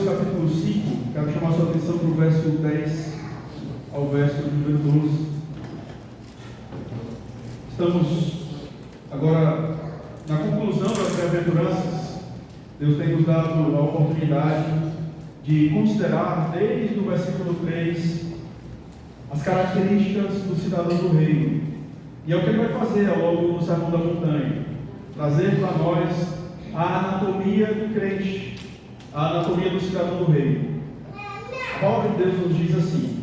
Mateus capítulo 5, quero chamar sua atenção para o verso 10 ao verso número 12. Estamos agora na conclusão das bem-aventuranças. Deus tem nos dado a oportunidade de considerar, desde o versículo 3, as características do cidadão do reino. E é o que ele vai fazer ao longo do Sermão da Montanha: trazer para nós a anatomia do crente, a anatomia do cidadão do reino. A palavra de Deus nos diz assim: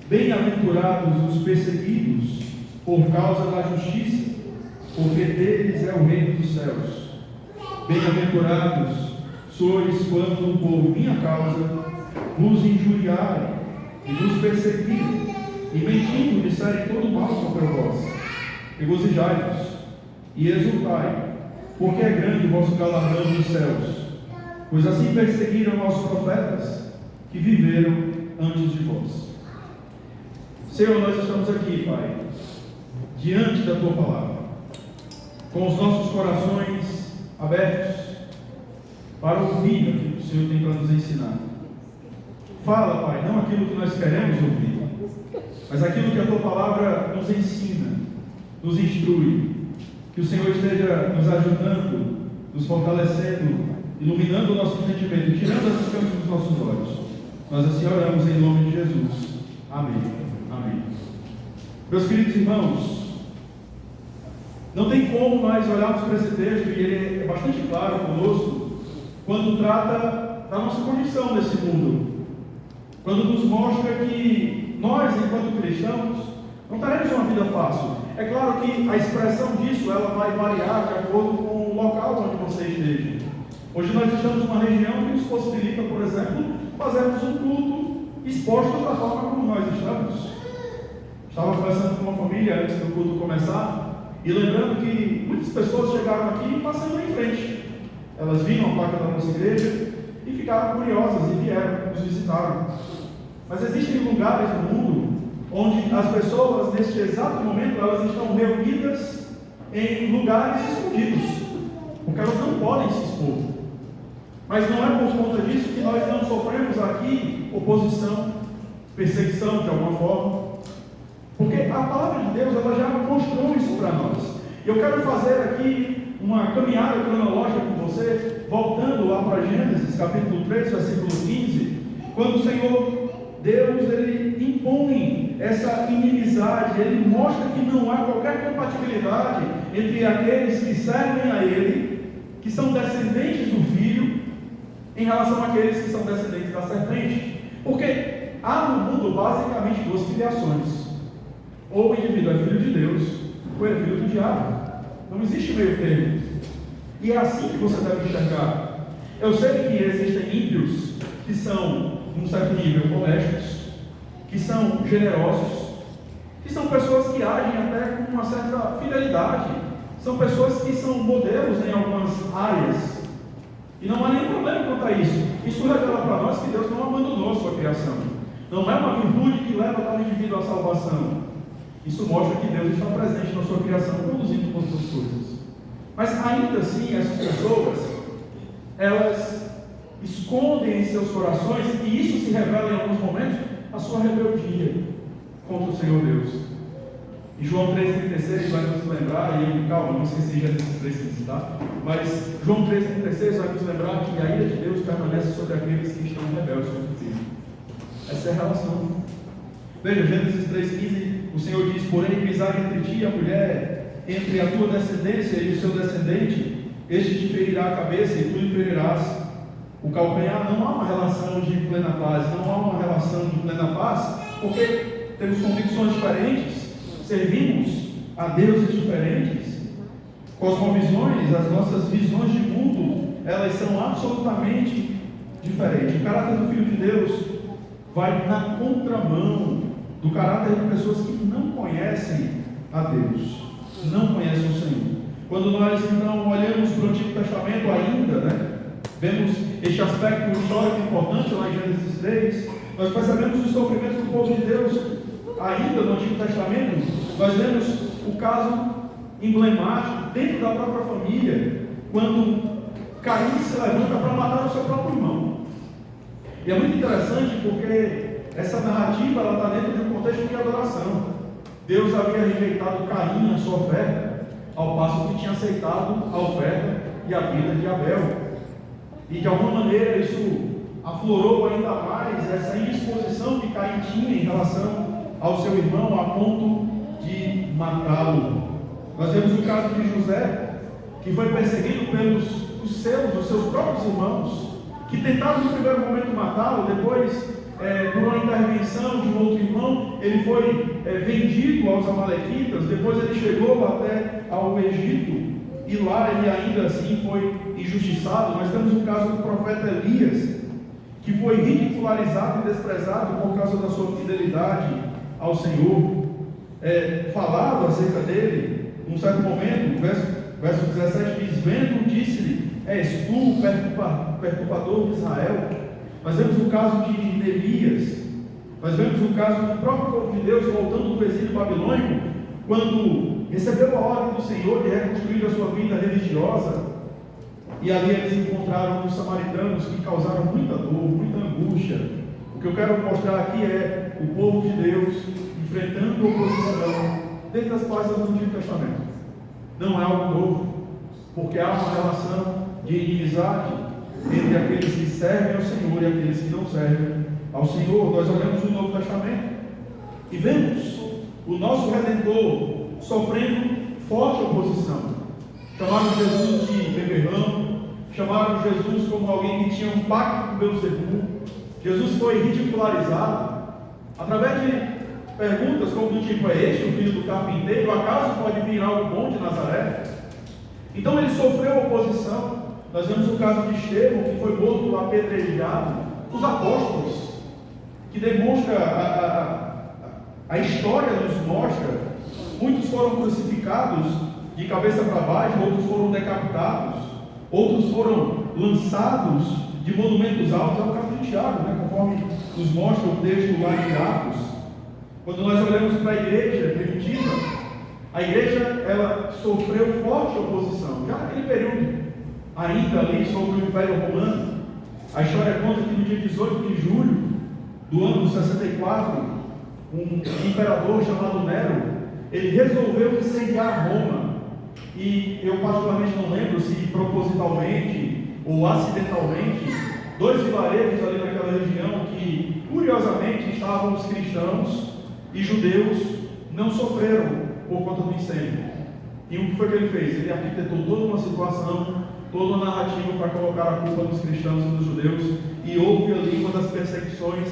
bem-aventurados os perseguidos por causa da justiça, porque deles é o reino dos céus. Bem-aventurados sois quando por minha causa vos injuriarem e vos perseguirem, e mentindo disserem todo mal contra vós. Regozijai-vos e exultai, porque é grande o vosso galardão nos céus, pois assim perseguiram os profetas que viveram antes de vós. Senhor, nós estamos aqui, Pai, diante da Tua palavra, com os nossos corações abertos para ouvir aquilo que o Senhor tem para nos ensinar. Fala, Pai, não aquilo que nós queremos ouvir, mas aquilo que a Tua palavra nos ensina, nos instrui. Que o Senhor esteja nos ajudando, nos fortalecendo, iluminando o nosso entendimento, tirando as escamas dos nossos olhos. Nós assim oramos em nome de Jesus. Amém. Amém. Meus queridos irmãos, não tem como nós olharmos para esse texto, e ele é bastante claro conosco, quando trata da nossa condição nesse mundo, quando nos mostra que nós, enquanto cristãos, não teremos uma vida fácil. É claro que a expressão disso ela vai variar de acordo com o local onde você esteja. Hoje nós estamos numa região que nos possibilita, por exemplo, fazermos um culto exposto da forma como nós estamos. Estava conversando com uma família antes do culto começar, e lembrando que muitas pessoas chegaram aqui passando em frente. Elas viram a placa da nossa igreja e ficaram curiosas e vieram, nos visitaram. Mas existem lugares no mundo onde as pessoas, neste exato momento, elas estão reunidas em lugares escondidos, porque elas não podem se expor. Mas não é por conta disso que nós não sofremos aqui oposição, perseguição de alguma forma, porque a palavra de Deus ela já mostrou isso para nós. Eu quero fazer aqui uma caminhada cronológica com você, voltando lá para Gênesis capítulo 3, versículo 15, quando o Senhor Deus, ele impõe essa inimizade, ele mostra que não há qualquer compatibilidade entre aqueles que servem a ele, que são descendentes do Filho, em relação àqueles que são descendentes da serpente. Porque há no mundo basicamente duas filiações: ou o indivíduo é filho de Deus, ou é filho do diabo. Não existe meio termo. E é assim que você deve enxergar. Eu sei que existem ímpios que são, num certo nível, honestos, que são generosos, que são pessoas que agem até com uma certa fidelidade, são pessoas que são modelos em algumas áreas, e não há nenhum problema quanto a isso. Isso revela para nós que Deus não abandonou a sua criação, não é uma virtude que leva tal indivíduo à salvação. Isso mostra que Deus está presente na sua criação, conduzindo todas as coisas. Mas ainda assim, essas pessoas, elas escondem em seus corações, e isso se revela em alguns momentos, a sua rebeldia contra o Senhor Deus. E João 3,36 vai nos lembrar, e calma, não esqueci Gênesis 3,15, tá? Mas João 3,36 vai nos lembrar que a ira de Deus permanece sobre aqueles que estão rebeldes contra o Filho. Essa é a relação. Veja, Gênesis 3,15, o Senhor diz: porém, pisar entre ti e a mulher, entre a tua descendência e o seu descendente, este te ferirá a cabeça e tu lhe ferirás o calcanhar. Não há uma relação de plena paz, não há uma relação de plena paz, porque temos convicções diferentes, servimos a deuses diferentes, cosmovisões, as nossas visões de mundo, elas são absolutamente diferentes. O caráter do Filho de Deus vai na contramão do caráter de pessoas que não conhecem a Deus, não conhecem o Senhor. Quando nós então olhamos para o Antigo Testamento ainda, vemos este aspecto histórico importante lá em Gênesis 3, nós percebemos os sofrimentos do povo de Deus ainda no Antigo Testamento. Nós vemos o caso emblemático dentro da própria família, quando Caim se levanta para matar o seu próprio irmão. E é muito interessante porque essa narrativa está dentro de um contexto de adoração. Deus havia rejeitado Caim, a sua oferta, ao passo que tinha aceitado a oferta e a vida de Abel. E de alguma maneira isso aflorou ainda mais essa indisposição que Caim tinha em relação ao seu irmão, a ponto de matá-lo. Nós vemos o caso de José, que foi perseguido pelos os seus próprios irmãos, que tentaram no primeiro momento matá-lo. Depois, por uma intervenção de um outro irmão, ele foi vendido aos amalequitas. Depois ele chegou até ao Egito, e lá ele ainda assim foi injustiçado. Nós temos o caso do profeta Elias, que foi ridicularizado e desprezado por causa da sua fidelidade ao Senhor. Falado acerca dele, num certo momento, verso 17 diz: vendo, disse-lhe: és tu o perturbador de Israel. Nós vemos o caso de Neemias, nós vemos o caso do próprio povo de Deus voltando do exílio babilônico, quando recebeu a ordem do Senhor de reconstruir a sua vida religiosa, e ali eles encontraram os samaritanos que causaram muita dor, muita angústia. O que eu quero mostrar aqui é o povo de Deus enfrentando oposição desde as páginas do Antigo Testamento. Não é algo novo, porque há uma relação de inimizade entre aqueles que servem ao Senhor e aqueles que não servem ao Senhor. Nós olhamos o Novo Testamento e vemos o nosso Redentor sofrendo forte oposição. Chamaram Jesus de beberrão, chamaram Jesus como alguém que tinha um pacto com Beelzebul. Jesus foi ridicularizado através de perguntas como do tipo: é este o filho do carpinteiro? Acaso pode vir algo bom de Nazaré? Então ele sofreu oposição. Nós vemos o caso de Estevão, que foi morto apedrejado. Os apóstolos, que demonstra a história nos mostra, muitos foram crucificados de cabeça para baixo, outros foram decapitados, outros foram lançados de monumentos altos. É o caso de Tiago, conforme nos mostra o texto lá de Atos. Quando nós olhamos para a igreja primitiva, a igreja ela sofreu forte oposição, já naquele período, ainda ali sobre o Império Romano. A história conta que no dia 18 de julho do ano 64, um imperador chamado Nero, ele resolveu incendiar Roma. E eu particularmente não lembro se propositalmente ou acidentalmente, dois vilarejos ali naquela região que curiosamente estavam os cristãos e judeus não sofreram por conta do incêndio. E o que foi que ele fez? Ele arquitetou toda uma situação, toda uma narrativa para colocar a culpa nos cristãos e nos judeus, e houve ali uma das perseguições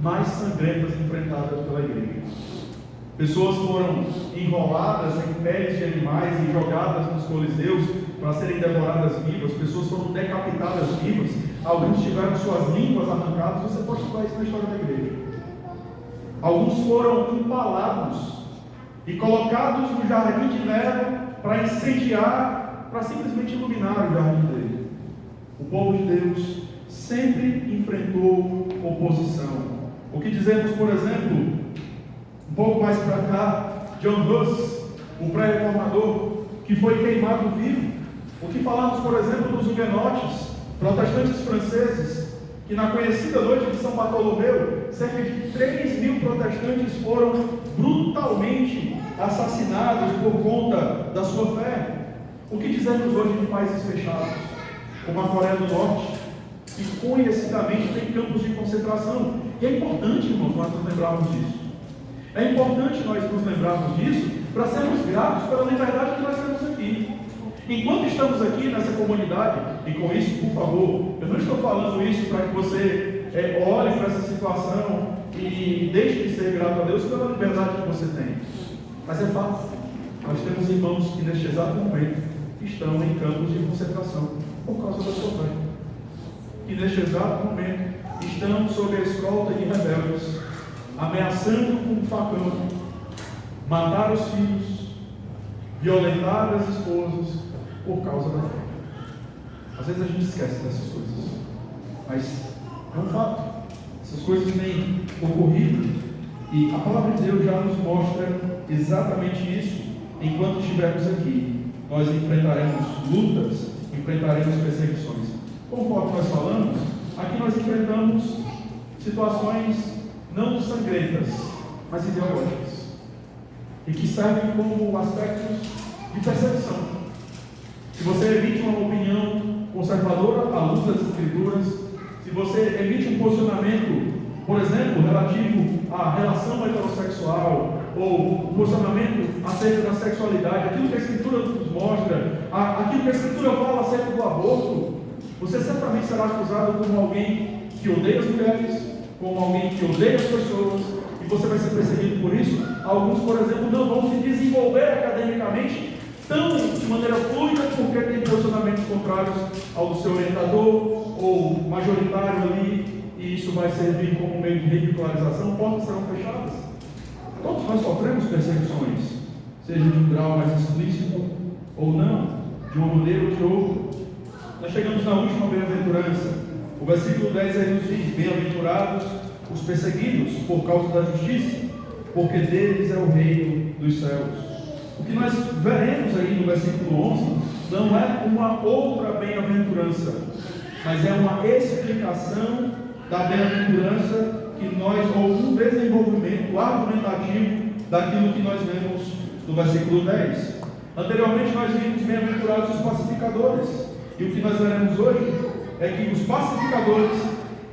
mais sangrentas enfrentadas pela igreja. Pessoas foram enroladas em peles de animais e jogadas nos coliseus para serem devoradas vivas. Pessoas foram decapitadas vivas. Alguns tiveram suas línguas arrancadas. Você pode estudar isso na história da igreja. Alguns foram empalados e colocados no jardim de Nero para incendiar, para simplesmente iluminar o jardim dele. O povo de Deus sempre enfrentou oposição. O que dizemos, por exemplo, um pouco mais para cá, John Huss, o pré-reformador, que foi queimado vivo. O que falamos, por exemplo, dos huguenotes, protestantes franceses, que na conhecida noite de São Bartolomeu, cerca de 3.000 protestantes foram brutalmente assassinados por conta da sua fé. O que dizemos hoje de países fechados, como a Coreia do Norte, que conhecidamente tem campos de concentração? E é importante, irmãos, nós nos lembrarmos disso. É importante nós nos lembrarmos disso para sermos gratos pela liberdade que nós temos aqui. Enquanto estamos aqui nessa comunidade, e com isso, por favor, eu não estou falando isso para que você olhe para essa situação e deixe de ser grato a Deus pela liberdade que você tem. Mas é fato, nós temos irmãos que neste exato momento estão em campos de concentração por causa da sua fé. Que neste exato momento estão sob a escolta de rebeldes, ameaçando com um facão, matar os filhos, violentar as esposas por causa da fé. Às vezes a gente esquece dessas coisas, mas é um fato. Essas coisas têm ocorrido e a palavra de Deus já nos mostra exatamente isso. Enquanto estivermos aqui, nós enfrentaremos lutas, enfrentaremos perseguições. Conforme nós falamos, aqui nós enfrentamos situações não sangrentas, mas ideológicas, e que servem como aspectos de percepção. Se você emite uma opinião conservadora à luz das Escrituras, se você emite um posicionamento, por exemplo, relativo à relação heterossexual, ou um posicionamento acerca da sexualidade, aquilo que a Escritura nos mostra, aquilo que a Escritura fala acerca do aborto, você certamente será acusado como alguém que odeia as mulheres, como alguém que odeia as pessoas, e você vai ser perseguido por isso. Alguns, por exemplo, não vão se desenvolver academicamente de maneira fluida, porque tem posicionamentos contrários ao do seu orientador ou majoritário ali, e isso vai servir como meio de ridicularização. Portas serão fechadas. Todos nós sofremos perseguições, seja de um grau mais explícito ou não, de uma maneira ou de outra. Nós chegamos na última bem-aventurança. O versículo 10 aí nos diz: bem-aventurados os perseguidos por causa da justiça, porque deles é o reino dos céus. O que nós veremos aí no versículo 11 não é uma outra bem-aventurança, mas é uma explicação da bem-aventurança que nós, ou um desenvolvimento argumentativo daquilo que nós vemos no versículo 10. Anteriormente nós vimos bem-aventurados os pacificadores, e o que nós veremos hoje é que os pacificadores,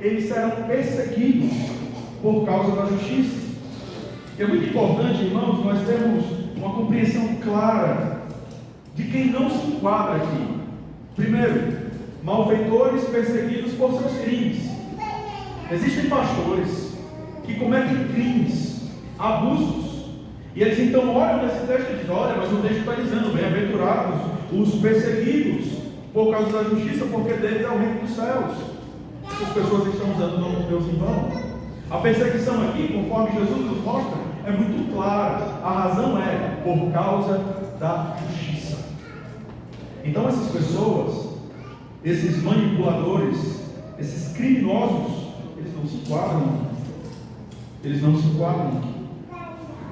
eles serão perseguidos por causa da justiça. E é muito importante, irmãos, nós termos uma compreensão clara de quem não se enquadra aqui. Primeiro, malfeitores perseguidos por seus crimes. Existem pastores que cometem crimes, abusos, e eles então olham nesse texto e dizem: olha, mas o texto está dizendo, bem-aventurados os perseguidos por causa da justiça, porque deles é o reino dos céus. Essas pessoas estão usando o nome de Deus em vão. A perseguição aqui, conforme Jesus nos mostra, é muito clara. A razão é por causa da justiça. Então essas pessoas, esses manipuladores, esses criminosos, eles não se enquadram. Eles não se enquadram.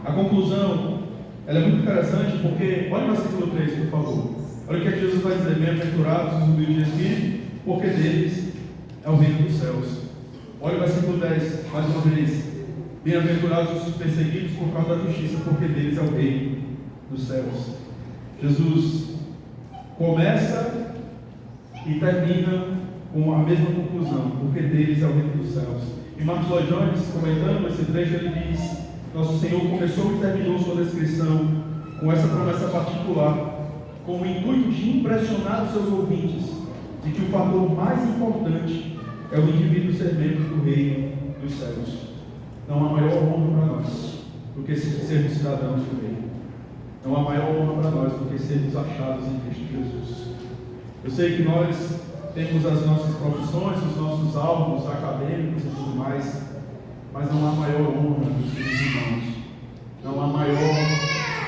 A conclusão, ela é muito interessante, porque, olha o versículo 3, por favor. Olha o que Jesus vai dizer: bem-aventurados os humildes de espírito, porque deles é o reino dos céus. Olha o versículo 10, mais uma vez: bem-aventurados os perseguidos por causa da justiça, porque deles é o reino dos céus. Jesus começa e termina com a mesma conclusão: porque deles é o reino dos céus. E Martin Lloyd Jones, comentando esse trecho, ele diz: nosso Senhor começou e terminou sua descrição com essa promessa particular, com o intuito de impressionar os seus ouvintes de que o fator mais importante é o indivíduo ser membro do reino dos céus. Não há maior honra para nós do que sermos cidadãos do reino. Não há maior honra para nós do que sermos achados em Cristo Jesus. Eu sei que nós temos as nossas profissões, os nossos alvos acadêmicos e tudo mais, mas não há maior honra dos meus irmãos. Não há maior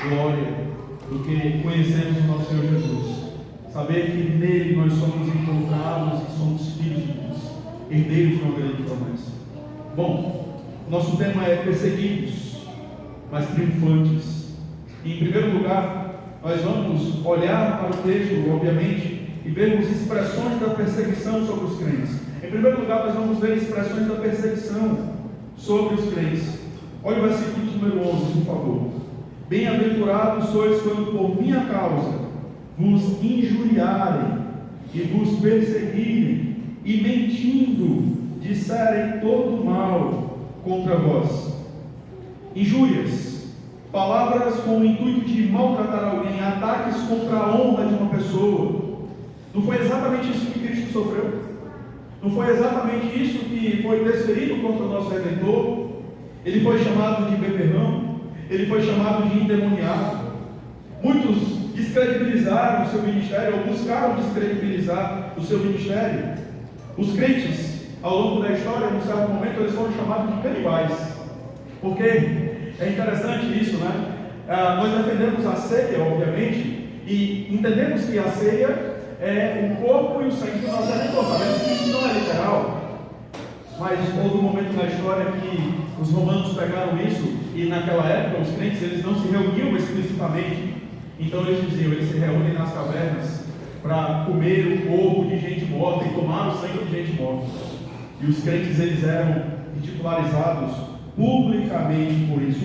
glória do que conhecermos o nosso Senhor Jesus. Saber que nele nós somos encontrados e somos filhos de Deus, herdeiros de uma grande promessa. Bom, nosso tema é perseguidos, mas triunfantes. E em primeiro lugar, nós vamos olhar para o texto, obviamente, e vermos expressões da perseguição sobre os crentes. Em primeiro lugar, nós vamos ver expressões da perseguição sobre os crentes. Olha o versículo número 11, por favor. Bem-aventurados sois quando por minha causa vos injuriarem e vos perseguirem e mentindo disserem todo mal contra vós. Injúrias, palavras com o intuito de maltratar alguém, ataques contra a honra de uma pessoa. Não foi exatamente isso que Cristo sofreu? Não foi exatamente isso que foi desferido contra o nosso Redentor? Ele foi chamado de beberrão, ele foi chamado de endemoniado. Muitos descredibilizaram o seu ministério, ou buscaram descredibilizar o seu ministério. Os crentes, ao longo da história, em um certo momento, eles foram chamados de canibais. Porque é interessante isso, né? Nós defendemos a ceia, obviamente, e entendemos que a ceia é o corpo e o sangue do nosso Redentor. Sabemos que isso não é literal, mas houve um momento na história que os romanos pegaram isso, e naquela época os crentes eles não se reuniam explicitamente. Então eles diziam, eles se reúnem nas cavernas para comer o corpo de gente morta e tomar o sangue de gente morta. E os crentes, eles eram ridicularizados publicamente por isso.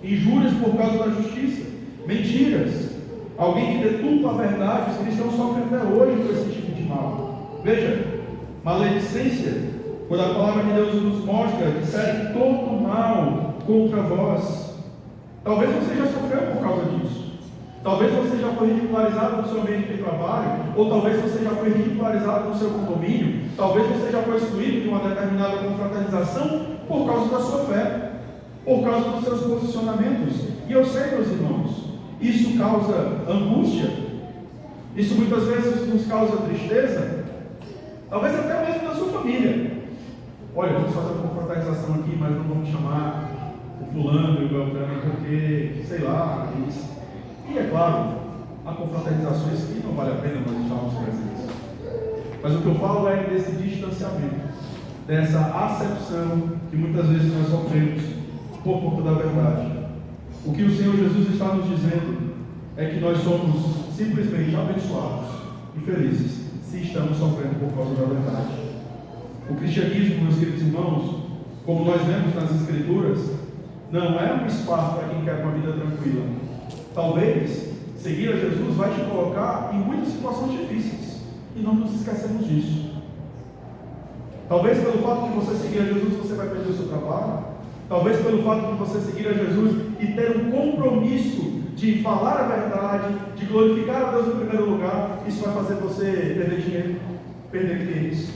Injúrias por causa da justiça, mentiras. Alguém que deturpa a verdade, os cristãos sofrem até hoje por esse tipo de mal. Veja, maledicência, quando a palavra de Deus nos mostra, disser todo mal contra vós. Talvez você já sofreu por causa disso. Talvez você já foi ridicularizado no seu ambiente de trabalho, ou talvez você já foi ridicularizado no seu condomínio, talvez você já foi excluído de uma determinada confraternização por causa da sua fé, por causa dos seus posicionamentos. E eu sei, meus irmãos, isso causa angústia, isso muitas vezes nos causa tristeza, talvez até mesmo na sua família. Olha, vamos fazer uma confraternização aqui, mas não vamos chamar o fulano e o beltrano porque, sei lá, isso. E é claro, há confraternizações que não vale a pena nós estarmos presentes. Mas o que eu falo é desse distanciamento, dessa acepção que muitas vezes nós sofremos por conta da verdade. O que o Senhor Jesus está nos dizendo é que nós somos simplesmente abençoados e felizes se estamos sofrendo por causa da verdade. O cristianismo, meus queridos irmãos, como nós vemos nas Escrituras, não é um espaço para quem quer uma vida tranquila. Talvez seguir a Jesus vai te colocar em muitas situações difíceis, e não nos esquecemos disso. Talvez pelo fato de você seguir a Jesus você vai perder o seu trabalho. Talvez pelo fato de você seguir a Jesus e ter um compromisso de falar a verdade, de glorificar a Deus em primeiro lugar, isso vai fazer você perder dinheiro, perder clientes.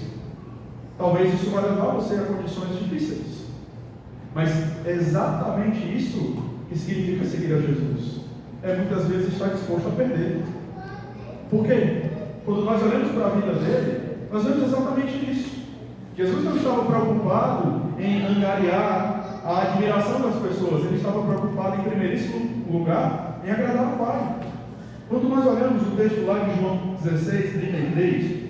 Talvez isso vai levar você a condições difíceis. Mas é exatamente isso que significa seguir a Jesus. É muitas vezes estar disposto a perder. Por quê? Quando nós olhamos para a vida dele, nós vemos exatamente isso. Jesus não estava preocupado em angariar a admiração das pessoas, ele estava preocupado em primeiríssimo lugar em agradar o Pai. Quando nós olhamos o texto lá de João 16:33,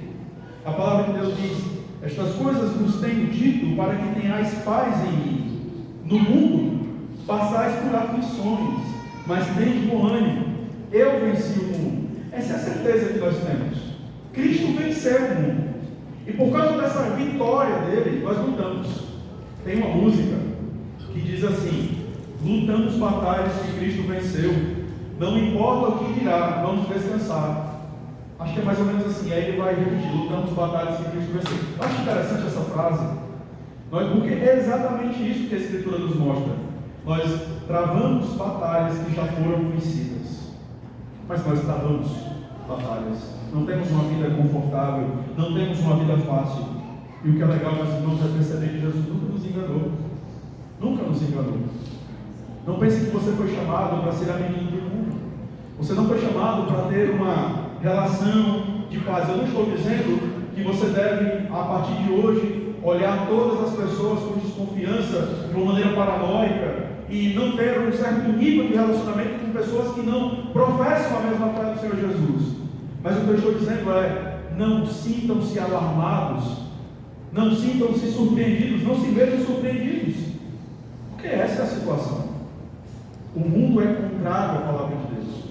a palavra de Deus diz: estas coisas vos tenho dito para que tenhais paz em mim. No mundo passais por aflições, mas tende bom ânimo, eu venci o mundo. Essa é a certeza que nós temos. Cristo venceu o mundo, e por causa dessa vitória dele, nós lutamos. Tem uma música que diz assim: lutamos batalhas que Cristo venceu, não importa o que virá, vamos descansar. Acho que é mais ou menos assim. Aí ele vai repetir: lutamos batalhas que Cristo venceu. Eu acho interessante essa frase, porque é exatamente isso que a Escritura nos mostra. Nós travamos batalhas que já foram vencidas, mas nós travamos batalhas. Não temos uma vida confortável, não temos uma vida fácil. E o que é legal, meus irmãos, é perceber que Jesus nunca nos enganou. Nunca nos enganou. Não pense que você foi chamado para ser amiguinho do mundo. Você não foi chamado para ter uma relação de paz. Eu não estou dizendo que você deve, a partir de hoje, olhar todas as pessoas com desconfiança, de uma maneira paranoica, e não ter um certo nível de relacionamento com pessoas que não professam a mesma fé do Senhor Jesus. Mas o que eu estou dizendo é: não sintam-se alarmados, não sintam-se surpreendidos, não se vejam surpreendidos, porque essa é a situação. O mundo é contrário à palavra de Deus,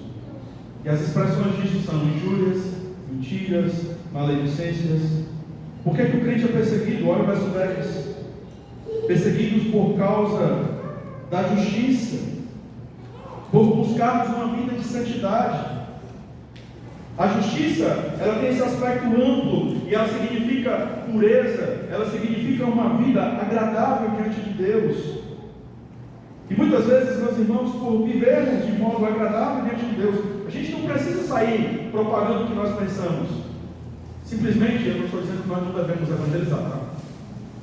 e as expressões disso são injúrias, mentiras, maledicências. Por que o crente é perseguido? Olha o verso 10: perseguidos por causa da justiça, por buscarmos uma vida de santidade. A justiça, ela tem esse aspecto amplo, e ela significa pureza, ela significa uma vida agradável diante de Deus. E muitas vezes, meus irmãos, por vivermos de modo agradável diante de Deus, a gente não precisa sair propagando o que nós pensamos. Simplesmente, eu não estou dizendo que nós não devemos evangelizar, tá?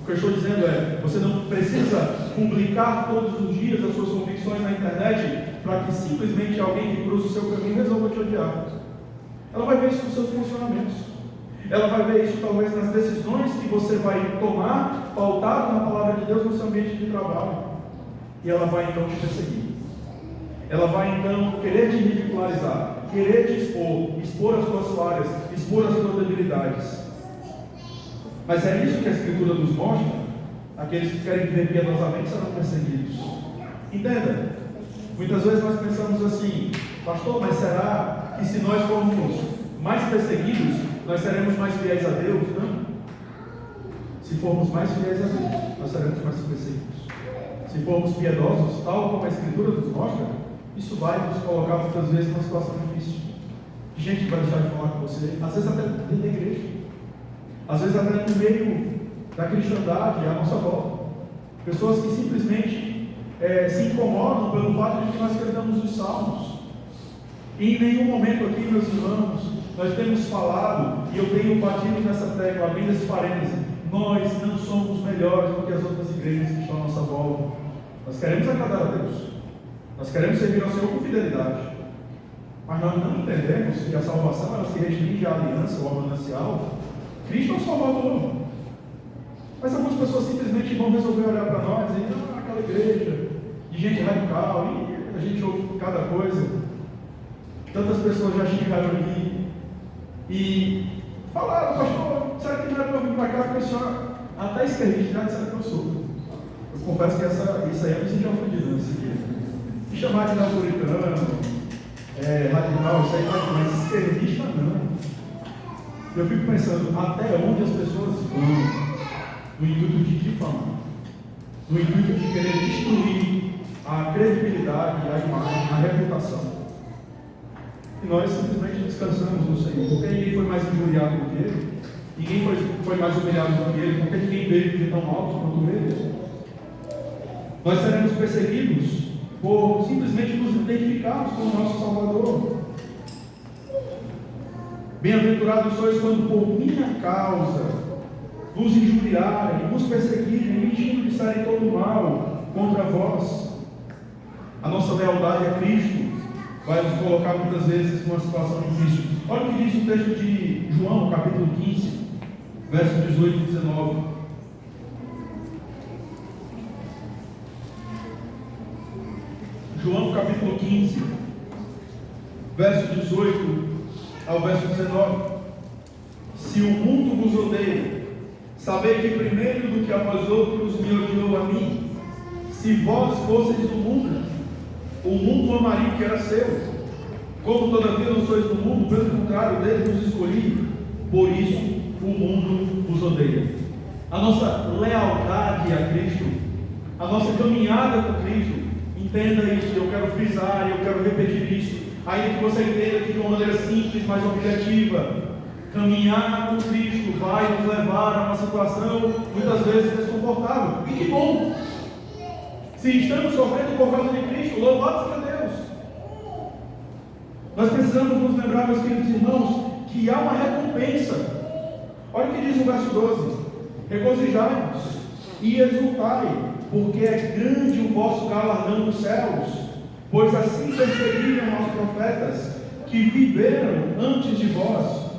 O que eu estou dizendo é: você não precisa publicar todos os dias as suas convicções na internet para que simplesmente alguém que cruza o seu caminho resolva te odiar. Ela vai ver isso nos seus funcionamentos. Ela vai ver isso talvez nas decisões que você vai tomar, pautado na palavra de Deus no seu ambiente de trabalho. E ela vai então te perseguir. Ela vai então querer te ridicularizar, querer te expor as tuas falhas, expor as tuas debilidades. Mas é isso que a Escritura nos mostra. Aqueles que querem viver piedosamente serão perseguidos. Entenda, muitas vezes nós pensamos assim: pastor, mas será que se nós formos mais perseguidos, nós seremos mais fiéis a Deus? Não. Se formos mais fiéis a Deus, nós seremos mais perseguidos. Se formos piedosos, tal como a Escritura nos mostra, isso vai nos colocar muitas vezes numa situação difícil. Gente que vai deixar de falar com você, às vezes até dentro da igreja, às vezes até no meio da cristandade, à nossa volta. Pessoas que simplesmente se incomodam pelo fato de que nós cantamos os salmos. E em nenhum momento aqui, meus irmãos, nós temos falado, e eu tenho batido nessa tecla, abrindo esse parênteses, nós não somos melhores do que as outras igrejas que estão à nossa volta. Nós queremos agradar a Deus, nós queremos servir ao Senhor com fidelidade, mas nós não entendemos que a salvação ela se restringe à aliança ou ao manancial. Cristo é o Salvador. Mas algumas pessoas simplesmente vão resolver olhar para nós e aquela igreja de gente radical, e a gente ouve cada coisa. Tantas pessoas já chegaram aqui e falaram: pastor, será que não é para eu vir para cá? Porque o senhor até esquerdista já disseram que eu sou. Eu confesso que isso aí eu me senti ofendido nesse dia. Me chamar de napolitano, radical, isso aí não, mas esquerdista não. Eu fico pensando até onde as pessoas vão no intuito de difamar, no intuito de querer destruir a credibilidade, a imagem, a reputação. E nós simplesmente descansamos no Senhor, porque ninguém foi mais injuriado do que ele, ninguém foi mais humilhado do que ele, porque ninguém veio de tão alto quanto ele. Nós seremos perseguidos por simplesmente nos identificarmos com o nosso Salvador. Bem-aventurados sois quando por minha causa nos injuriarem, nos perseguirem, mentindo e disserem todo mal contra vós. A nossa lealdade a Cristo vai nos colocar muitas vezes numa situação difícil. Olha o que diz o texto de João, capítulo 15, versos 18 e 19. João capítulo 15, verso 18 ao verso 19. Se o mundo vos odeia, sabei que primeiro do que a vós outros me odiou a mim. Se vós fosseis do mundo, o mundo amaria o que era seu. Como todavia não sois do mundo, pelo contrário, dele vos escolhi, por isso o mundo vos odeia. A nossa lealdade a Cristo, a nossa caminhada com Cristo, entenda isso, eu quero frisar, eu quero repetir isso, ainda que você entenda aqui de uma maneira simples, mas objetiva. Caminhar com Cristo vai nos levar a uma situação muitas vezes desconfortável. E que bom! Se estamos sofrendo por causa de Cristo, louvado seja Deus. Nós precisamos nos lembrar, meus queridos irmãos, que há uma recompensa. Olha o que diz o verso 12: regozijai-vos e exultai, porque é grande o vosso galardão nos céus, pois assim perseguiram os profetas que viveram antes de vós.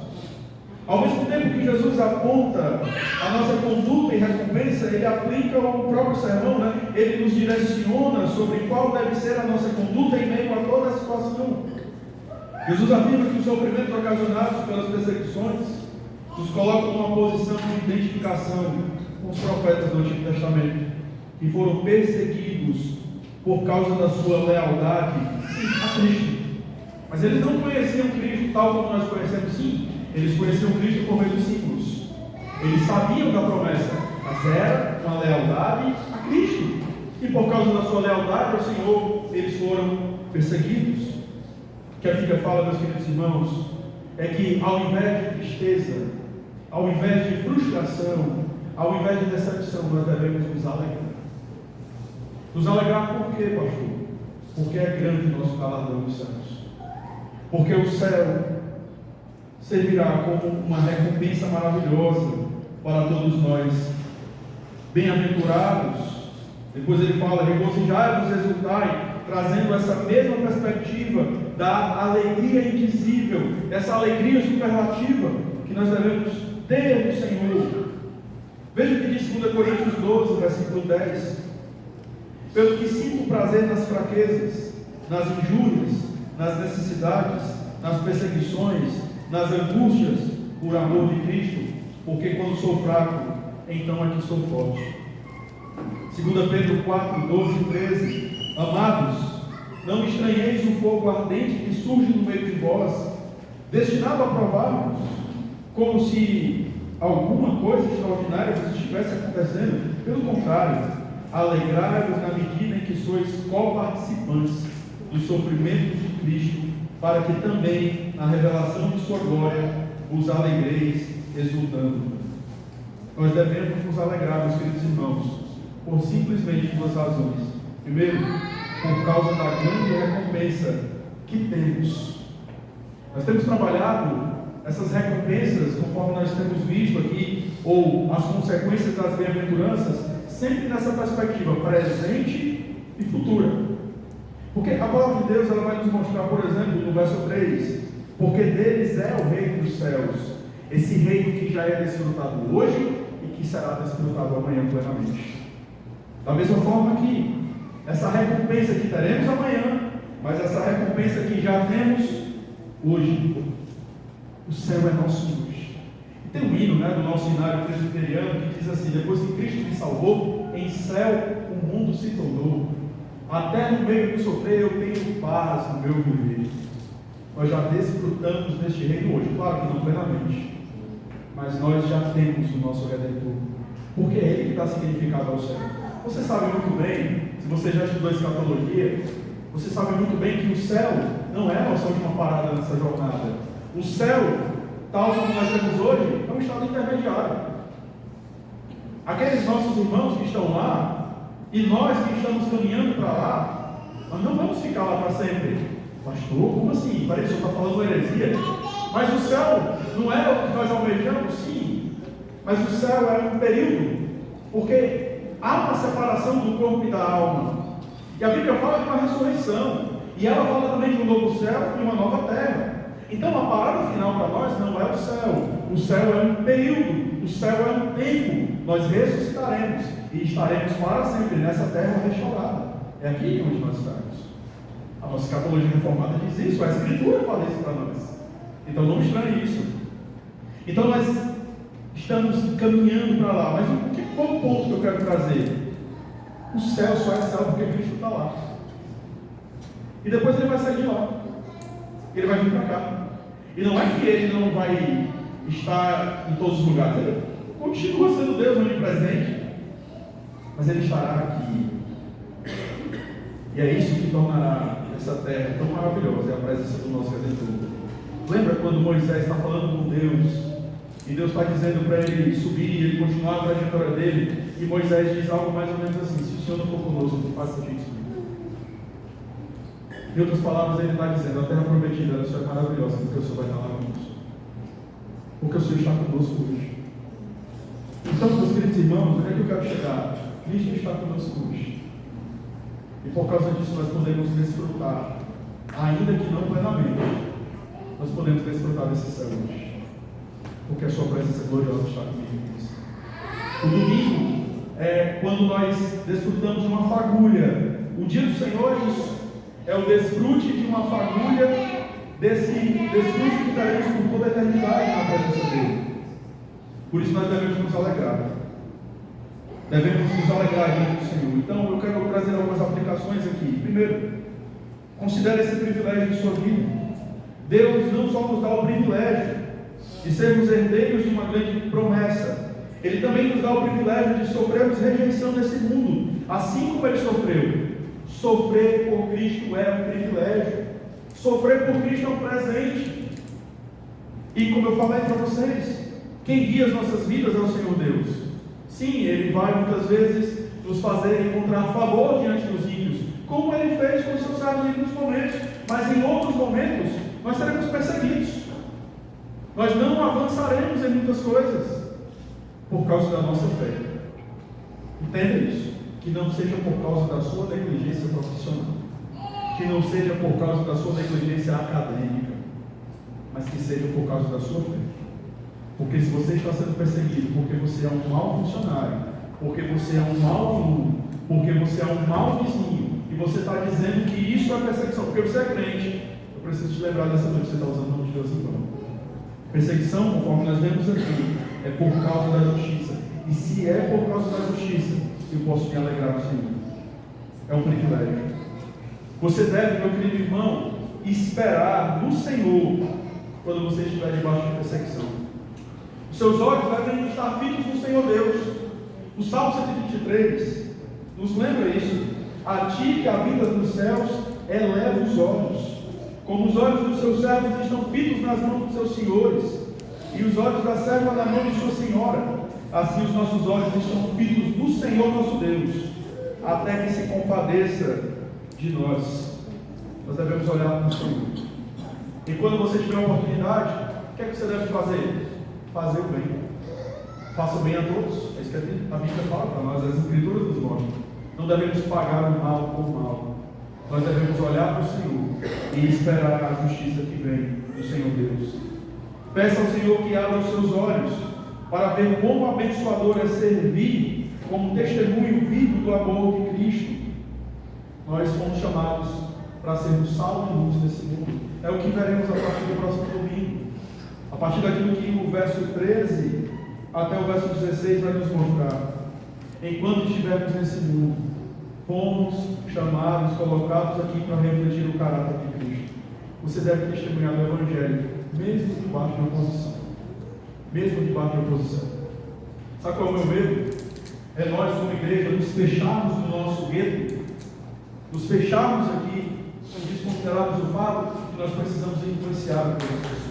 Ao mesmo tempo que Jesus aponta a nossa conduta e recompensa, ele aplica o próprio sermão, né? Ele nos direciona sobre qual deve ser a nossa conduta em meio a toda a situação. Jesus afirma que os sofrimentos ocasionados pelas perseguições nos colocam numa posição de identificação com os profetas do Antigo Testamento, que foram perseguidos por causa da sua lealdade a Cristo. Mas eles não conheciam Cristo tal como nós conhecemos, sim. Eles conheciam Cristo por meio dos símbolos. Eles sabiam da promessa, mas era uma lealdade a Cristo. E por causa da sua lealdade ao Senhor, eles foram perseguidos. O que a Bíblia fala, meus queridos irmãos, é que ao invés de tristeza, ao invés de frustração, ao invés de decepção, nós devemos nos alegrar. Nos alegrar por quê, pastor? Porque é grande o nosso galardão dos céus. Porque o céu servirá como uma recompensa maravilhosa para todos nós. Bem-aventurados, depois ele fala, regozijai-vos, exultai, trazendo essa mesma perspectiva da alegria indizível, essa alegria superlativa que nós devemos ter no Senhor. Veja o que diz 2 Coríntios 12, versículo 10. Pelo que sinto prazer nas fraquezas, nas injúrias, nas necessidades, nas perseguições, nas angústias, por amor de Cristo, porque quando sou fraco, então é que sou forte. 2 Pedro 4, 12 e 13. Amados, não estranheis o fogo ardente que surge no meio de vós, destinado a provar-vos, como se alguma coisa extraordinária estivesse acontecendo. Pelo contrário, alegrai-vos na medida em que sois co-participantes dos sofrimentos de Cristo, para que também na revelação de sua glória vos alegreis exultando. Nós devemos nos alegrar, meus queridos irmãos, por simplesmente duas razões. Primeiro, por causa da grande recompensa que temos. Nós temos trabalhado essas recompensas, conforme nós temos visto aqui, ou as consequências das bem-aventuranças, sempre nessa perspectiva presente e futura. Porque a palavra de Deus ela vai nos mostrar, por exemplo, no verso 3, porque deles é o reino dos céus, esse reino que já é desfrutado hoje e que será desfrutado amanhã plenamente. Da mesma forma que essa recompensa que teremos amanhã, mas essa recompensa que já temos hoje, o céu é nosso hoje. E tem um hino, do nosso hinário presbiteriano que diz assim: depois que Cristo me salvou, em céu o mundo se tornou. Até no meio do sofrer eu tenho paz no meu viver. Nós já desfrutamos deste reino hoje, claro que não plenamente, mas nós já temos o nosso Redentor, porque é Ele que dá significado ao céu. Você sabe muito bem, se você já estudou escatologia, você sabe muito bem que o céu não é a nossa última parada nessa jornada. O céu, tal como nós temos hoje, é um estado intermediário. Aqueles nossos irmãos que estão lá, e nós que estamos caminhando para lá, nós não vamos ficar lá para sempre. Pastor, como assim? Parece que o senhor está falando heresia. Mas o céu não é o que nós almejamos? Sim. Mas o céu é um período, porque há uma separação do corpo e da alma. E a Bíblia fala de uma ressurreição. E ela fala também de um novo céu e uma nova terra. Então a parada final para nós não é o céu. O céu é um período. O céu é um tempo. Nós ressuscitaremos e estaremos para sempre nessa terra restaurada. É aqui onde nós estamos. A nossa escatologia reformada diz isso. A Escritura fala isso para nós. Então não estranhe isso. Então nós estamos caminhando para lá. Mas qual o ponto que eu quero trazer? O céu só é céu porque Cristo está lá. E depois ele vai sair de lá. Ele vai vir para cá. E não é que ele não vai estar em todos os lugares. Ele continua sendo Deus onipresente. Mas ele estará aqui. E é isso que tornará essa terra tão maravilhosa. É a presença do nosso Redentor. Lembra quando Moisés está falando com Deus? E Deus está dizendo para ele subir e ele continuar a trajetória dele. E Moisés diz algo mais ou menos assim: se o Senhor não for conosco, não faça a gente subir. Em outras palavras, ele está dizendo: a terra prometida ela só é maravilhosa porque o Senhor vai estar lá conosco. Porque o Senhor está conosco hoje. Então, meus queridos irmãos, onde é que eu quero chegar? Cristo está conosco hoje. E por causa disso nós podemos desfrutar, ainda que não plenamente, nós podemos desfrutar desse céu hoje. Porque a sua presença gloriosa está comigo. O domingo é quando nós desfrutamos de uma fagulha. O dia do Senhor é isso. É o desfrute de uma fagulha, desse desfrute que teremos por toda a eternidade na presença dele. Por isso nós devemos nos alegrar. Devemos nos alegrar diante do Senhor. Então eu quero trazer algumas aplicações aqui. Primeiro, considere esse privilégio de sua vida. Deus não só nos dá o privilégio de sermos herdeiros de uma grande promessa, Ele também nos dá o privilégio de sofrermos rejeição desse mundo, assim como Ele sofreu. Sofrer por Cristo é um privilégio. Sofrer por Cristo é um presente. E como eu falei para vocês, quem guia as nossas vidas é o Senhor Deus. Sim, Ele vai muitas vezes nos fazer encontrar favor diante dos ímpios, como Ele fez com os seus servos em alguns momentos, mas em outros momentos nós seremos perseguidos. Nós não avançaremos em muitas coisas por causa da nossa fé. Entenda isso. Que não seja por causa da sua negligência profissional, que não seja por causa da sua negligência acadêmica, mas que seja por causa da sua fé. Porque se você está sendo perseguido porque você é um mau funcionário, porque você é um mau aluno, porque você é um mau vizinho, e você está dizendo que isso é perseguição porque você é crente, eu preciso te lembrar dessa noite que você está usando o nome de Deus em vão. Perseguição, conforme nós vemos aqui, é por causa da justiça. E se é por causa da justiça, eu posso me alegrar no Senhor. É um privilégio. Você deve, meu querido irmão, esperar no Senhor quando você estiver debaixo de perseguição. O seus olhos devem estar fitos no Senhor Deus. O Salmo 123 nos lembra isso. A ti que habitas nos céus, eleva os olhos, como os olhos dos seus servos estão fitos nas mãos dos seus senhores, e os olhos da serva na mão de sua senhora, assim os nossos olhos estão fitos no Senhor nosso Deus, até que se compadeça de nós. Nós devemos olhar para o Senhor. E quando você tiver a oportunidade, o que é que você deve fazer? Fazer o bem. Faça o bem a todos. É isso que a Bíblia fala para nós, as Escrituras nos mostram. Não devemos pagar o mal com o mal. Nós devemos olhar para o Senhor e esperar a justiça que vem do Senhor Deus. Peça ao Senhor que abra os seus olhos para ver quão abençoador é servir como testemunho vivo do amor de Cristo. Nós fomos chamados para sermos sal e luz nesse mundo. É o que veremos a partir do próximo domingo. A partir daquilo que o verso 13 até o verso 16 vai nos mostrar. Enquanto estivermos nesse mundo, fomos chamados, colocados aqui para refletir o caráter de Cristo. Você deve testemunhar o Evangelho, mesmo debaixo de oposição. Mesmo debaixo de oposição. Sabe qual é o meu medo? É nós, como igreja, nos fecharmos no nosso gueto, nos fecharmos aqui e desconsiderarmos o fato que nós precisamos influenciar as pessoas.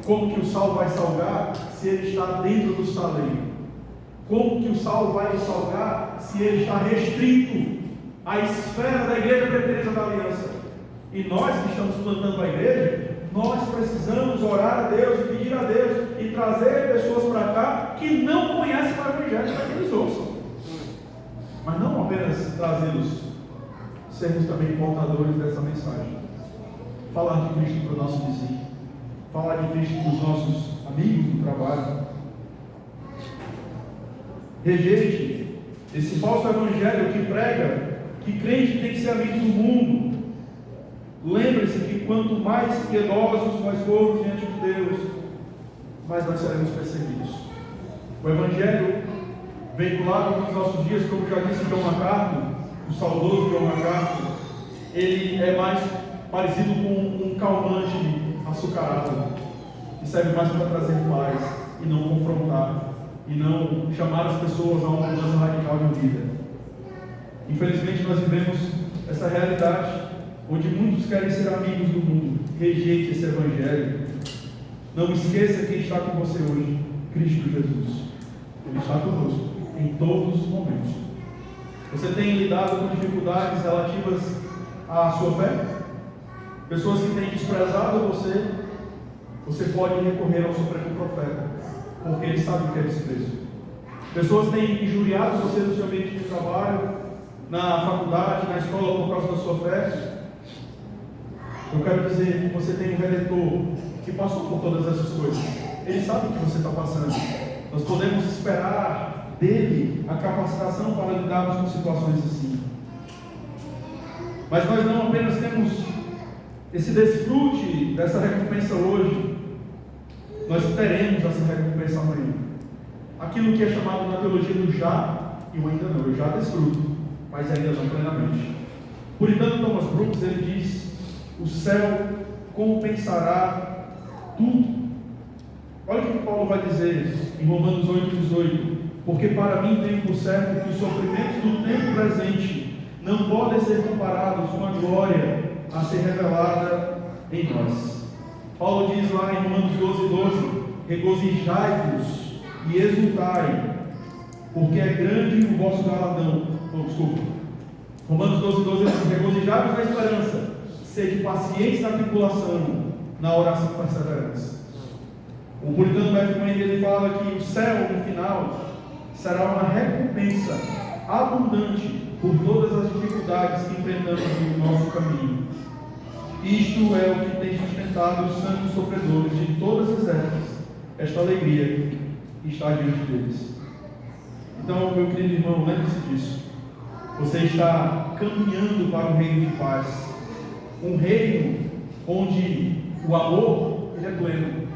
Como que o sal vai salgar se ele está dentro do saleiro? Como que o sal vai salgar se ele está restrito à esfera da igreja preterita da aliança? E nós que estamos plantando a igreja, nós precisamos orar a Deus e pedir a Deus e trazer pessoas para cá que não conhecem o Evangelho para que eles ouçam. Mas não apenas trazê-los, sermos também portadores dessa mensagem. Falar de Cristo para o nosso vizinho, falar de Cristo para os nossos amigos do trabalho. Rejeite esse falso evangelho que prega que crente tem que ser amigo do mundo. Lembre-se que quanto mais piedosos nós formos diante de Deus, mais nós seremos perseguidos. O evangelho veiculado nos nossos dias, como já disse John MacArthur, o saudoso John MacArthur, ele é mais parecido com um calmante açucarado, que serve mais para trazer paz e não confrontar, e não chamar as pessoas a uma mudança radical de vida. Infelizmente nós vivemos essa realidade onde muitos querem ser amigos do mundo. Rejeite esse evangelho. Não esqueça quem está com você hoje, Cristo Jesus. Ele está conosco em todos os momentos. Você tem lidado com dificuldades relativas à sua fé? Pessoas que têm desprezado você, você pode recorrer ao Supremo Profeta, porque ele sabe o que é desprezo. Pessoas têm injuriado você no seu ambiente de trabalho, na faculdade, na escola, por causa da sua fé. Eu quero dizer que você tem um Redentor que passou por todas essas coisas. Ele sabe o que você está passando. Nós podemos esperar dele a capacitação para lidarmos com situações assim. Mas nós não apenas temos esse desfrute dessa recompensa hoje, nós teremos essa recompensa amanhã. Aquilo que é chamado na teologia do já e o ainda não. Eu já desfruto, mas ainda não plenamente. Puritano Thomas Brooks, ele diz: o céu compensará tudo. Olha o que Paulo vai dizer em Romanos 8,18: porque para mim tenho por certo que os sofrimentos do tempo presente não podem ser comparados com a glória a ser revelada em nós. Paulo diz lá em Romanos 12:12: regozijai-vos e exultai, porque é grande o vosso galardão. Romanos 12:12 diz: regozijai-vos na esperança, sede pacientes na tribulação, na oração perseverança. O puritano F. ele fala que o céu, no final, será uma recompensa abundante por todas as dificuldades que enfrentamos no nosso caminho. Isto é o que tem sustentado os santos sofredores de todas as épocas, esta alegria que está diante deles. Então, meu querido irmão, lembre-se disso. Você está caminhando para um reino de paz, um reino onde o amor ele é pleno,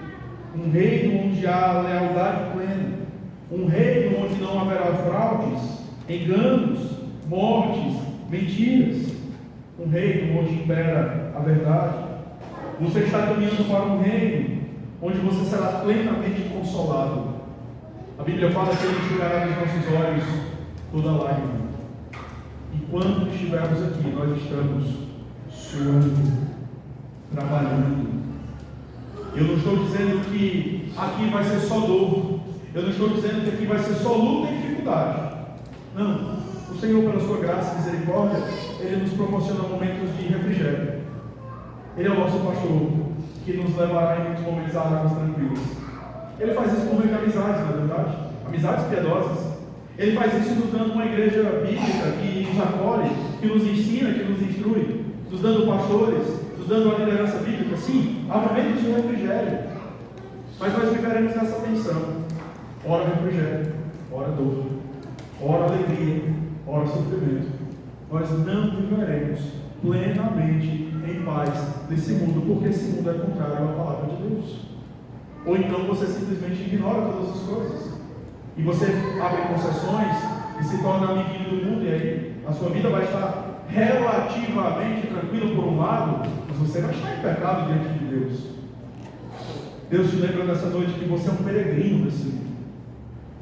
um reino onde há lealdade plena, um reino onde não haverá fraudes, enganos, mortes, mentiras, um reino onde impera a verdade. Você está caminhando para um reino onde você será plenamente consolado. A Bíblia fala que Ele enxugará dos nossos olhos toda lágrima. E quando estivermos aqui, nós estamos suando, trabalhando. Eu não estou dizendo que aqui vai ser só dor. Eu não estou dizendo que aqui vai ser só luta e dificuldade. Não. O Senhor, pela sua graça e misericórdia, Ele nos proporciona momentos de refrigério. Ele é o nosso pastor, que nos levará em muitos momentos a águas tranquilas. Ele faz isso por meio de amizades, na verdade, amizades piedosas. Ele faz isso nos dando uma igreja bíblica que nos acolhe, que nos ensina, que nos instrui, nos dando pastores, nos dando uma liderança bíblica. Sim, há momentos de refrigério, mas nós viveremos nessa tensão. Ora refrigério, ora dor, ora alegria, ora sofrimento. Nós não viveremos plenamente em paz nesse mundo, porque esse mundo é contrário à palavra de Deus. Ou então você simplesmente ignora todas as coisas e você abre concessões e se torna amiguinho do mundo, e aí a sua vida vai estar relativamente tranquila por um lado, mas você vai estar em pecado diante de Deus. Deus te lembra nessa noite que você é um peregrino nesse mundo.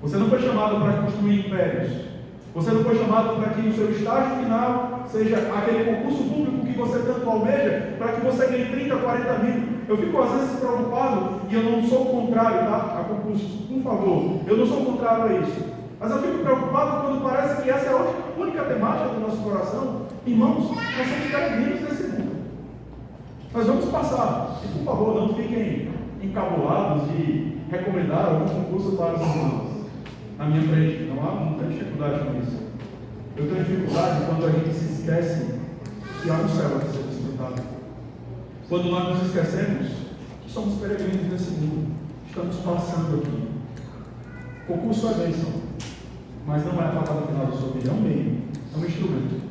Você não foi chamado para construir impérios. Você não foi chamado para que o seu estágio final seja aquele concurso público que você tanto almeja, para que você ganhe 30, 40 mil. Eu fico às vezes preocupado, e eu não sou contrário, tá, a concursos, por favor, eu não sou contrário a isso. Mas eu fico preocupado quando parece que essa é a única temática do nosso coração. Irmãos, nós somos peregrinos nesse mundo. Nós vamos passar. E por favor, não fiquem encabulados de recomendar algum concurso para os irmãos na minha frente. Não tenho dificuldade com isso. Eu tenho dificuldade quando a gente se esquece que há um céu a ser desfrutado. Quando nós nos esquecemos que somos peregrinos nesse mundo, estamos passando aqui. Concurso é bênção, mas não é a palavra final da sua vida, é um meio, é um instrumento.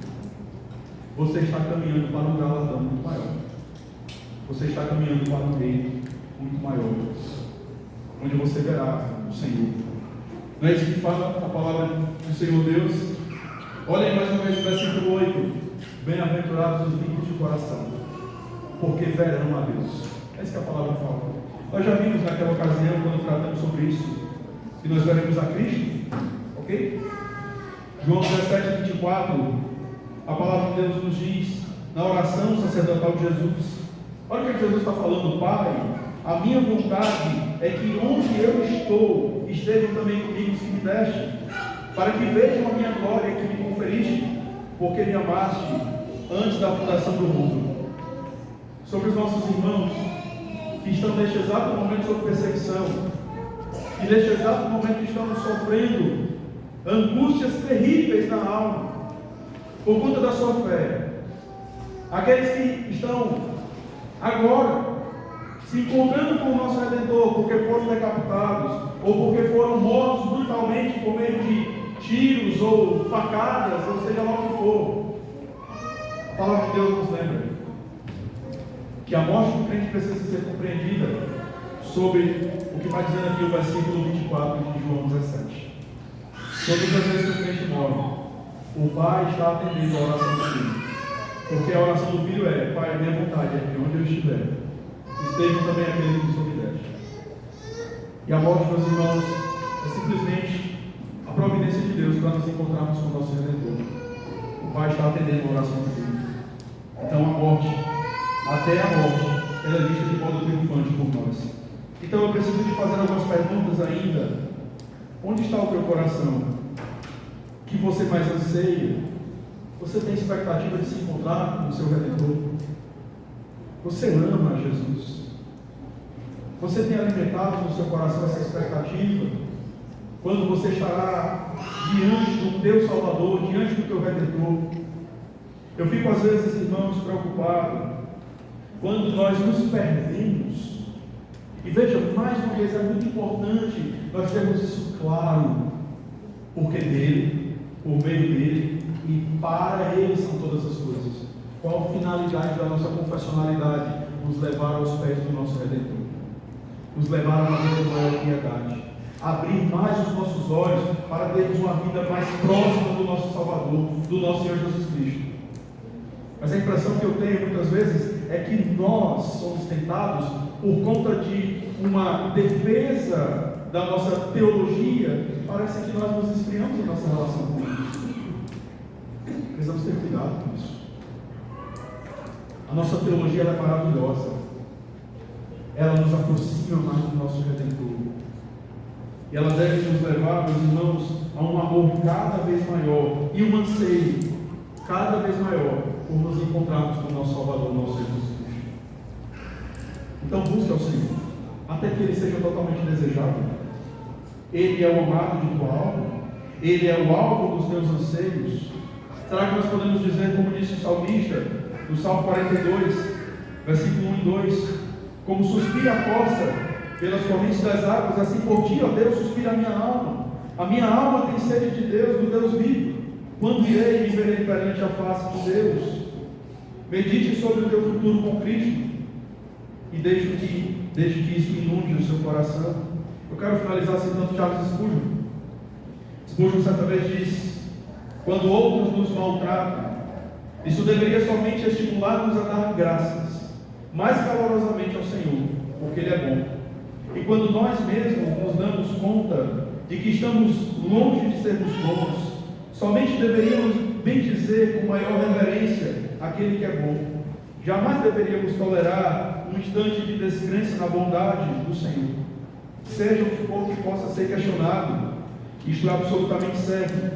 Você está caminhando para um galardão muito maior. Você está caminhando para um reino muito maior, onde você verá o Senhor. Não é isso que fala a palavra do Senhor Deus? Olhem mais uma vez o versículo 8. Bem-aventurados os limpos de coração, porque verão a Deus. É isso que a palavra fala. Nós já vimos naquela ocasião, quando tratamos sobre isso, que nós veremos a Cristo, ok? João 17, 24, a palavra de Deus nos diz, na oração sacerdotal de Jesus, olha o que Jesus está falando: Pai, a minha vontade é que onde eu estou, estejam também comigo os que me deste, para que vejam a minha glória que me conferiste, porque me amaste antes da fundação do mundo. Sobre os nossos irmãos que estão neste exato momento sob perseguição, e neste exato momento estão sofrendo angústias terríveis na alma, por conta da sua fé. Aqueles que estão agora se encontrando com o nosso Redentor, porque foram decapitados, ou porque foram mortos brutalmente por meio de tiros ou facadas, ou seja lá o que for. A palavra de Deus nos lembra que a morte do crente precisa ser compreendida sobre o que vai dizendo aqui o versículo 24 de João 17. Todas as vezes que o crente morre, o Pai está atendendo a oração do Filho, porque a oração do Filho é: Pai, a minha vontade é que onde eu estiver, estejam também aqueles que nos obedecem. E a morte, meus irmãos, é simplesmente a providência de Deus para nos encontrarmos com o nosso Redentor. O Pai está atendendo a oração do Filho. Então a morte, até a morte, ela é vista de modo triunfante por nós. Então eu preciso de fazer algumas perguntas ainda. Onde está o teu coração? O que você mais anseia? Você tem expectativa de se encontrar com o seu Redentor? Você ama Jesus? Você tem alimentado no seu coração essa expectativa? Quando você estará diante do teu Salvador, diante do teu Redentor? Eu fico às vezes, irmãos, preocupado quando nós nos perdemos. E veja, mais uma vez, é muito importante nós termos isso claro, porque dele, por meio dele e para ele são todas as coisas. Qual a finalidade da nossa confessionalidade? Nos levar aos pés do nosso Redentor, nos levar a uma vida de maior piedade, abrir mais os nossos olhos para termos uma vida mais próxima do nosso Salvador, do nosso Senhor Jesus Cristo. Mas a impressão que eu tenho muitas vezes é que nós somos tentados por conta de uma defesa da nossa teologia, parece que nós nos esfriamos na nossa relação com Deus. Precisamos ter cuidado com isso. A nossa teologia ela é maravilhosa. Ela nos aproxima mais do nosso Redentor. E ela deve nos levar, meus irmãos, a um amor cada vez maior e um anseio cada vez maior por nos encontrarmos com o nosso Salvador, nosso Jesus Cristo. Então busque ao Senhor, até que Ele seja totalmente desejável. Ele é o amado de tua alma, Ele é o alvo dos teus anseios. Será que nós podemos dizer, como disse o salmista, no Salmo 42, versículo 1 e 2, como suspira a costa pelas correntes das águas, assim por ti, ó Deus, suspira a minha alma. A minha alma tem sede de Deus, do Deus vivo. Quando irei e me verei perante a face de Deus? Medite sobre o teu futuro com Cristo e deixe que isso inunde o seu coração. Eu quero finalizar citando Charles Spurgeon. Spurgeon certa vez diz: quando outros nos maltratam, isso deveria somente estimular-nos a dar graças mais calorosamente ao Senhor, porque Ele é bom. E quando nós mesmos nos damos conta de que estamos longe de sermos bons, somente deveríamos bendizer com maior reverência aquele que é bom. Jamais deveríamos tolerar um instante de descrença na bondade do Senhor. Seja o que for que possa ser questionado, isto é absolutamente certo,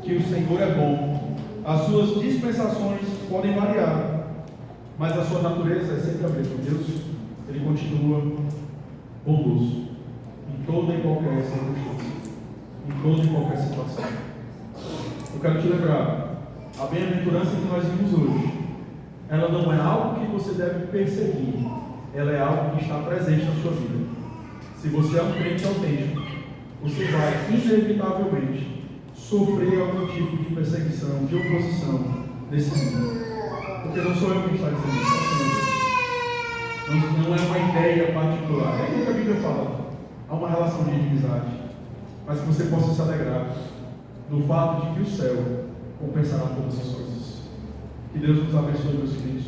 que o Senhor é bom. As suas dispensações podem variar, mas a sua natureza é sempre a mesma. Deus, Ele continua bondoso em toda e qualquer circunstância, em toda e qualquer situação. Eu quero te lembrar, a bem-aventurança que nós vimos hoje, ela não é algo que você deve perseguir, ela é algo que está presente na sua vida. Se você é um crente autêntico, você vai inevitavelmente sofrer algum tipo de perseguição, de oposição nesse mundo. Porque não sou eu quem está dizendo isso, é o Senhor. Não é uma ideia particular. É aquilo que a Bíblia fala. Há uma relação de inimizade. Mas que você possa se alegrar no fato de que o céu compensará todas as coisas. Que Deus nos abençoe, meus filhos.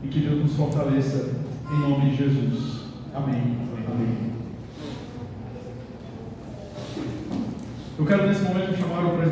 E que Deus nos fortaleça em nome de Jesus. Amém. Amém. Eu quero nesse momento chamar o presbítero.